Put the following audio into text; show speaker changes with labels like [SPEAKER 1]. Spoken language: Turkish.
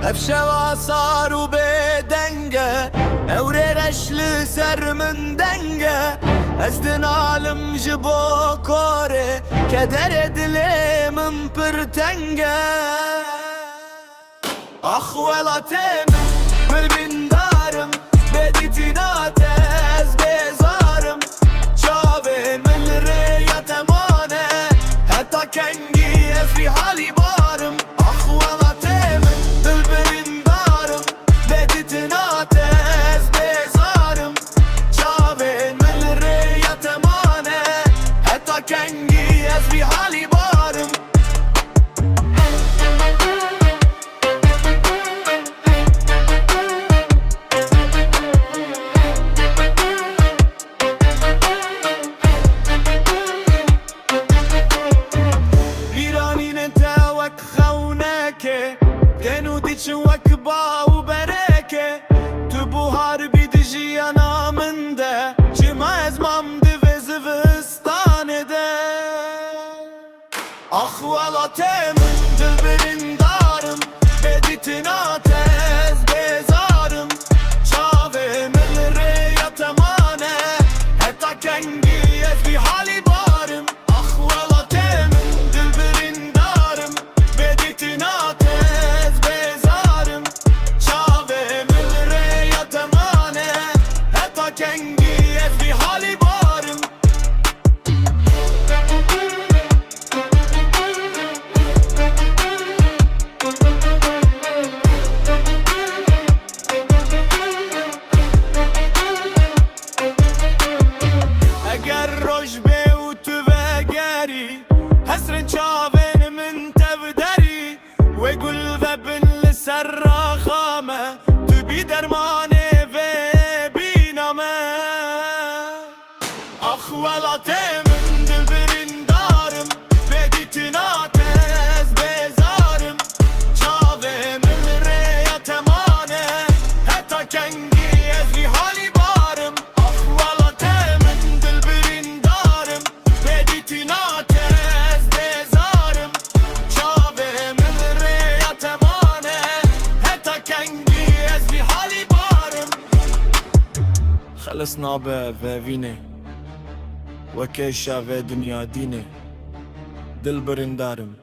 [SPEAKER 1] افشوا صاروا بدنجة اوريرش لسر من دنجة ازدن عالم جبو كوري كدر دلي من برتنجة اخوالاتي من بندارم بدي تناتز بزارم شابين من الريا تمانه حتى كنجي في حالي بارم اخوالاتي من بندارم بدي تناتز بزارم شابين من الريا تمانه حتى كنجي في حالي بارم Denu diçin vakba u bereke Tu bu harbi diji yanamında Cima ezmamdı ve zıvıstanede Ahvalatemin dilberin darım Beditin atez bezarım Çavemin reyatemane Heta kengi ez bir hali barım Ahvalatemin dilberin darım Beditin atez kengi ez bir hali barım Eğer roj beut ve geri Hesrin çaven min tevderi Ve gül ve bin serrahame Tübi dermane Ahvalatemin dilberin darım Beditin atez bezarım Çavemin reyatemane Heta kengi ez bir hali barım Ahvalatemin dilberin darım Beditin atez bezarım Çavemin reyatemane Heta kengi ez bir hali barım خلصنا بفيني وكيشا في دنيا ديني دل برندارم